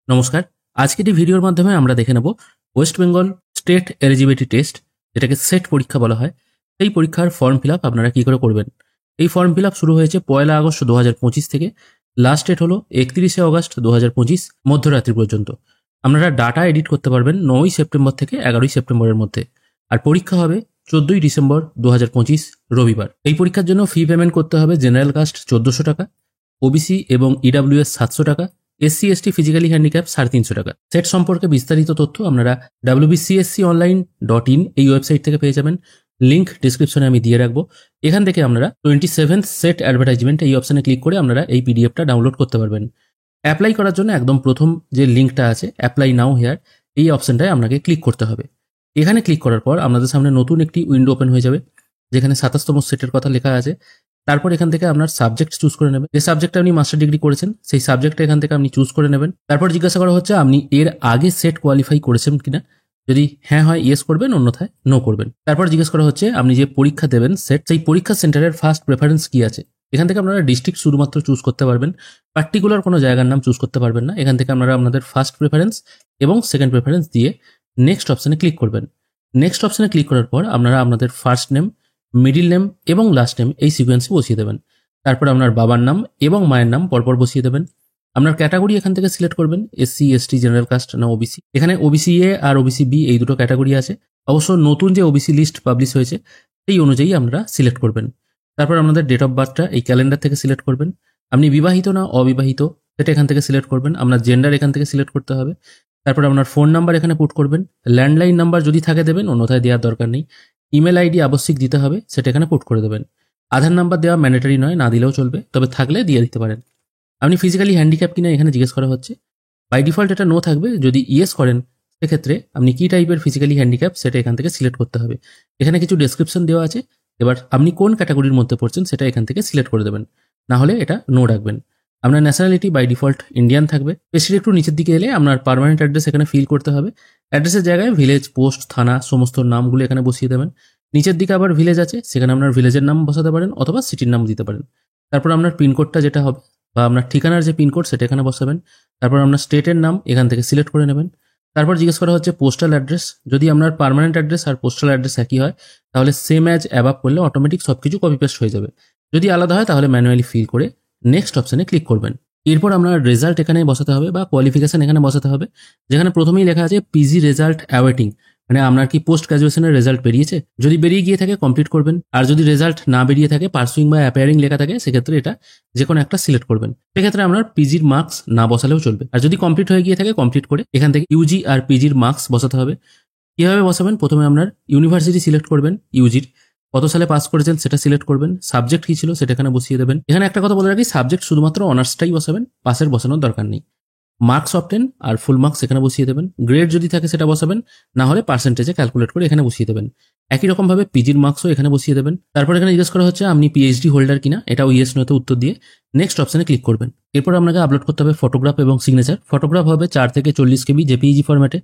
নমস্কার। আজকের এই ভিডিওর মাধ্যমে আমরা দেখে নেব West Bengal state eligibility test, যেটাকে সেট পরীক্ষা বলা হয়। সেই পরীক্ষার ফর্ম ফিল আপ আপনারা কি করে করবেন। এই ফর্ম ফিল আপ শুরু হয়েছে 1 আগস্ট 2025 থেকে। লাস্ট ডেট হলো 31 অগস্ট 2025 মধ্যরাত্রি পর্যন্ত। আপনারা ডাটা এডিট করতে পারবেন 9 সেপ্টেম্বর থেকে 11 সেপ্টেম্বরের মধ্যে। আর পরীক্ষা হবে 14 ডিসেম্বর 2025 রবিবার। এই পরীক্ষার জন্য ফি পেমেন্ট করতে হবে জেনারেল কাস্ট 1400 টাকা, ওবিসি এবং ইডাব্লিউএস 700 টাকা, এসসি এসটি ফিজিক্যালি হ্যান্ডিক্যাপ 350 টাকা। সেট সম্পর্কে বিস্তারিত তথ্য আপনারা wbcsconline.in এই ওয়েবসাইট থেকে পেয়ে যাবেন। লিংক ডিসক্রিপশনে আমি দিয়ে রাখবো। এখান থেকে আপনারা 27th সেট অ্যাডভার্টাইজমেন্ট এই অপশনে ক্লিক করে আপনারা এই পিডিএফটা ডাউনলোড করতে পারবেন। অ্যাপ্লাই করার জন্য একদম প্রথম যে লিঙ্কটা আছে অ্যাপ্লাই নাও হেয়ার, এই অপশনটায় আপনাকে ক্লিক করতে হবে। এখানে ক্লিক করার পর আপনাদের সামনে নতুন একটি উইন্ডো ওপেন হয়ে যাবে, যেখানে 27তম সেটের কথা লেখা আছে। তারপর এখান থেকে আপনার সাবজেক্ট চুজ করে নেবেন। যে সাবজেক্টে আপনি মাস্টার ডিগ্রি করেছেন সেই সাবজেক্টটা এখান থেকে আপনি চুজ করে নেবেন। তারপর জিজ্ঞাসা করা হচ্ছে আপনি এর আগে সেট কোয়ালিফাই করেছেন কিনা। যদি হ্যাঁ হয় ইয়েস করবেন, অন্যথায় নো করবেন। তারপর জিজ্ঞেস করা হচ্ছে আপনি যে পরীক্ষা দেবেন সেট, সেই পরীক্ষা সেন্টারের ফার্স্ট প্রেফারেন্স কি আছে। এখান থেকে আপনারা ডিস্ট্রিক্ট শুধুমাত্র চুজ করতে পারবেন, পার্টিকুলার কোনো জায়গার নাম চুজ করতে পারবেন না। এখান থেকে আপনারা আপনাদের ফার্স্ট প্রেফারেন্স এবং সেকেন্ড প্রেফারেন্স দিয়ে নেক্সট অপশনে ক্লিক করবেন। নেক্সট অপশনে ক্লিক করার পর আপনারা আপনাদের ফার্স্ট নেম, মিডিল নেম এবং লাস্ট নেম এই সিকোয়েন্সে বসিয়ে দেবেন। তারপর আপনার বাবার নাম এবং মায়ের নাম পরপর বসিয়ে দেবেন। আপনার ক্যাটাগরি এখান থেকে সিলেক্ট করবেন, এসসি এসটি জেনারেল কাস্ট না ওবিসি। এখানে ওবিসি এ আর ওবিসি বি এই দুটো ক্যাটাগরি আছে। অবশ্য নতুন যে ওবিসি লিস্ট পাবলিশ হয়েছে সেই অনুযায়ী আপনারা সিলেক্ট করবেন। তারপর আপনাদের ডেট অফ বার্থটা এই ক্যালেন্ডার থেকে সিলেক্ট করবেন। আপনি বিবাহিত না অবিবাহিত সেটা এখান থেকে সিলেক্ট করবেন। আপনার জেন্ডার এখান থেকে সিলেক্ট করতে হবে। তারপর আপনার ফোন নাম্বার এখানে পুট করবেন। ল্যান্ডলাইন নাম্বার যদি থাকে দেবেন, অন্যথায় দেওয়ার দরকার নেই। ইমেল আইডি আবশ্যিক দিতে হবে, সেটা এখানে পুট করে দেবেন। আধার নাম্বার দেওয়া ম্যান্ডেটরি নয়, না দিলেও চলবে, তবে থাকলে দিয়ে দিতে পারেন। আপনি ফিজিক্যালি হ্যান্ডিক্যাপ কিনা এখানে জিজ্ঞেস করা হচ্ছে। বাই ডিফল্ট এটা নো থাকবে। যদি ইয়েস করেন সেক্ষেত্রে আপনি কি টাইপের ফিজিক্যালি হ্যান্ডিক্যাপ সেটা এখান থেকে সিলেক্ট করতে হবে। এখানে কিছু ডেসক্রিপশন দেওয়া আছে। এবার আপনি কোন ক্যাটাগরির মধ্যে পড়ছেন সেটা এখান থেকে সিলেক্ট করে দেবেন, না হলে এটা নো রাখবেন। আপনার ন্যাশনালিটি বাই ডিফল্ট ইন্ডিয়ান থাকবে। পেজটির একটু নিচের দিকে এলে আপনার পার্মানেন্ট অ্যাড্রেস এখানে ফিল করতে হবে। অ্যাড্রেসের জায়গায় ভিলেজ, পোস্ট, থানা সমস্ত নামগুলো এখানে বসিয়ে দেবেন। নিচের দিকে আবার ভিলেজ আছে, সেখানে আপনার ভিলেজের নাম বসাতে পারেন অথবা সিটির নাম দিতে পারেন। তারপর আপনার পিনকোডটা যেটা হবে বা আপনার ঠিকানার যে পিনকোড সেটা এখানে বসাবেন। তারপর আপনার স্টেটের নাম এখান থেকে সিলেক্ট করে নেবেন। তারপর জিজ্ঞেস করা হচ্ছে পোস্টাল অ্যাড্রেস। যদি আপনার পার্মানেন্ট অ্যাড্রেস আর পোস্টাল অ্যাড্রেস একই হয় তাহলে সেম অ্যাজ অ্যাবাভ করলে অটোমেটিক সবকিছু কপি পেস্ট হয়ে যাবে। যদি আলাদা হয় তাহলে ম্যানুয়ালি ফিল করে নেক্সট অপশনে ক্লিক করবেন। এরপর আপনার রেজাল্ট এখানে বসাতে হবে বা কোয়ালিফিকেশন এখানে বসাতে হবে, যেখানে প্রথমেই লেখা আছে পিজি রেজাল্ট অ্যাওয়েটিং, মানে আপনার কি পোস্ট গ্রাজুয়েশনের রেজাল্ট বেরিয়েছে। যদি বেরিয়ে গিয়ে থাকে কমপ্লিট করবেন, আর যদি রেজাল্ট না বেরিয়ে থাকে পার্সুইং বা অ্যাপিয়ারিং লেখা থাকে সেক্ষেত্রে এটা যে কোনো একটা সিলেক্ট করবেন। সেক্ষেত্রে আপনার পিজির মার্কস না বসালেও চলবে। আর যদি কমপ্লিট হয়ে গিয়ে থাকে কমপ্লিট করে এখান থেকে ইউজি আর পিজির মার্কস বসাতে হবে। কিভাবে বসাবেন, প্রথমে আপনার ইউনিভার্সিটি সিলেক্ট করবেন, ইউজির কত সালে পাস করেছেন সেটা সিলেক্ট করবেন, সাবজেক্ট কি ছিল সেটা এখানে বসিয়ে দেবেন। এখানে একটা কথা বলে রাখি, সাবজেক্ট শুধুমাত্র অনার্সটাই বসাবেন, পাসের বসানোর দরকার নেই। মার্কস অফ 10 আর ফুল মার্কস এখানে বসিয়ে দেবেন। গ্রেড যদি থাকে সেটা বসাবেন, না হলে পার্সেন্টেজে ক্যালকুলেট করে এখানে বসিয়ে দেবেন। একই রকম ভাবে পিজির মার্কসও এখানে বসিয়ে দেবেন। তারপর এখানে জিজ্ঞেস করা হচ্ছে আপনি পিএইচডি হোল্ডার কিনা, এটাও ইয়েস নোতে উত্তর দিয়ে নেক্সট অপশনে ক্লিক করবেন। এরপর আপনাকে আপলোড করতে হবে ফটোগ্রাফ এবং সিগনেচার। ফটোগ্রাফ হবে 4 থেকে 40 কেবি জেপিইজি ফরম্যাটে,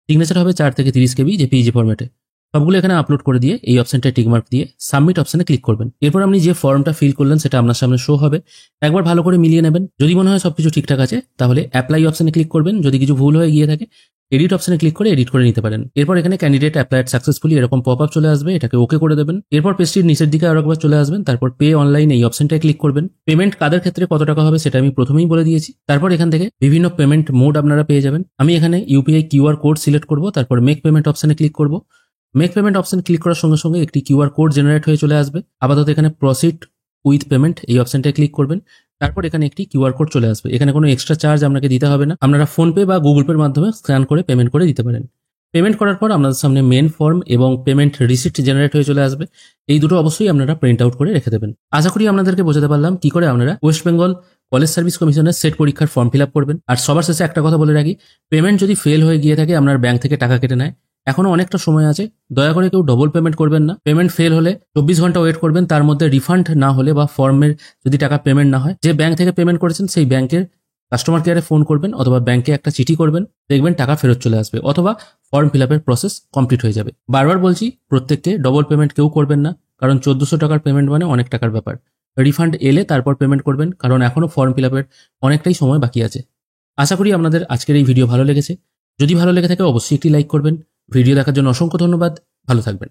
সিগনেচার হবে 4 থেকে 30 কেবি জেপিইজি ফরম্যাটে। সবগুলো এখানে আপলোড করে দিয়ে এই অপশনটায় টিকমার্ক দিয়ে সাবমিট অপশনে ক্লিক করবেন। এরপর আপনি যে ফর্মটা ফিল করলেন সেটা আপনার সামনে শো হবে। একবার ভালো করে মিলিয়ে নেবেন। যদি মনে হয় সবকিছু ঠিকঠাক আছে তাহলে অ্যাপ্লাই অপশনে ক্লিক করবেন। যদি কিছু ভুল হয়ে গিয়ে থাকে এডিট অপশনে ক্লিক করে এডিট করে নিতে পারেন। এরপর এখানে ক্যান্ডিডেট অ্যাপ্লাইড সাকসেসফুলি এরকম পপ আপ চলে আসবে, এটাকে ওকে করে দেবেন। এরপর পেজটির নিচের দিকে আরো একবার চলে আসবেন। তারপর পে অনলাইন এই অপশনটায় ক্লিক করবেন। পেমেন্ট কাদের ক্ষেত্রে কত টাকা হবে সেটা আমি প্রথমেই বলে দিয়েছি। তারপর এখান থেকে বিভিন্ন পেমেন্ট মোড আপনারা পেয়ে যাবেন। আমি এখানে ইউপিআই কিউআর কোড সিলেক্ট করব, তারপর মেক পেমেন্ট অপশনে ক্লিক করব। মেক পেমেন্ট অপশন ক্লিক করার সঙ্গে সঙ্গে একটি কিউআর কোড জেনারেট হয়ে চলে আসবে। আপাতত এখানে প্রসিড উইথ পেমেন্ট এই অপশনটায় ক্লিক করবেন। তারপর এখানে একটি কিউআর কোড চলে আসবে। এখানে কোনো এক্সট্রা চার্জ আপনাকে দিতে হবে না। আপনারা ফোনপে বা গুগল পের মাধ্যমে স্ক্যান করে পেমেন্ট করে দিতে পারেন। পেমেন্ট করার পর আপনাদের সামনে মেন ফর্ম এবং পেমেন্ট রিসিপ্ট জেনারেট হয়ে চলে আসবে। এই দুটো অবশ্যই আপনারা প্রিন্ট আউট করে রেখে দেবেন। আশা করি আপনাদেরকে বোঝাতে পারলাম কি করে আপনারা ওয়েস্ট বেঙ্গল কলেজ সার্ভিস কমিশনের সেট পরীক্ষার ফর্ম ফিল আপ করবেন। আর সবার শেষে একটা কথা বলে রাখি, পেমেন্ট যদি ফেল হয়ে গিয়ে থাকে আপনার ব্যাংক থেকে টাকা কেটে নেয়, এখনো অনেকটা সময় আছে। দয়া করে কেউ ডবল পেমেন্ট করবেন না। পেমেন্ট ফেল হলে 24 ঘন্টা ওয়েট করবেন। তার মধ্যে রিফান্ড না হলে বা ফর্মের যদি টাকা পেমেন্ট না হয়, যে ব্যাংক থেকে পেমেন্ট করেছেন সেই ব্যাংকের কাস্টমার কেয়ারে ফোন করবেন অথবা ব্যাংকে একটা চিঠি করবেন, দেখবেন টাকা ফেরত চলে আসবে অথবা ফর্ম ফিল আপের প্রসেস কমপ্লিট হয়ে যাবে। বারবার বলছি, প্রত্যেককে ডবল পেমেন্ট কেউ করবেন না, কারণ 1400 টাকার পেমেন্ট মানে অনেক টাকার ব্যাপার। রিফান্ড এলে তারপর পেমেন্ট করবেন, কারণ এখনো ফর্ম ফিল আপের অনেকটাই সময় বাকি আছে। আশা করি আপনাদের আজকের এই ভিডিও ভালো লেগেছে। যদি ভালো লেগে থাকে অবশ্যই একটি লাইক করবেন। ভিডিও দেখার জন্য অসংখ্য ধন্যবাদ। ভালো থাকবেন।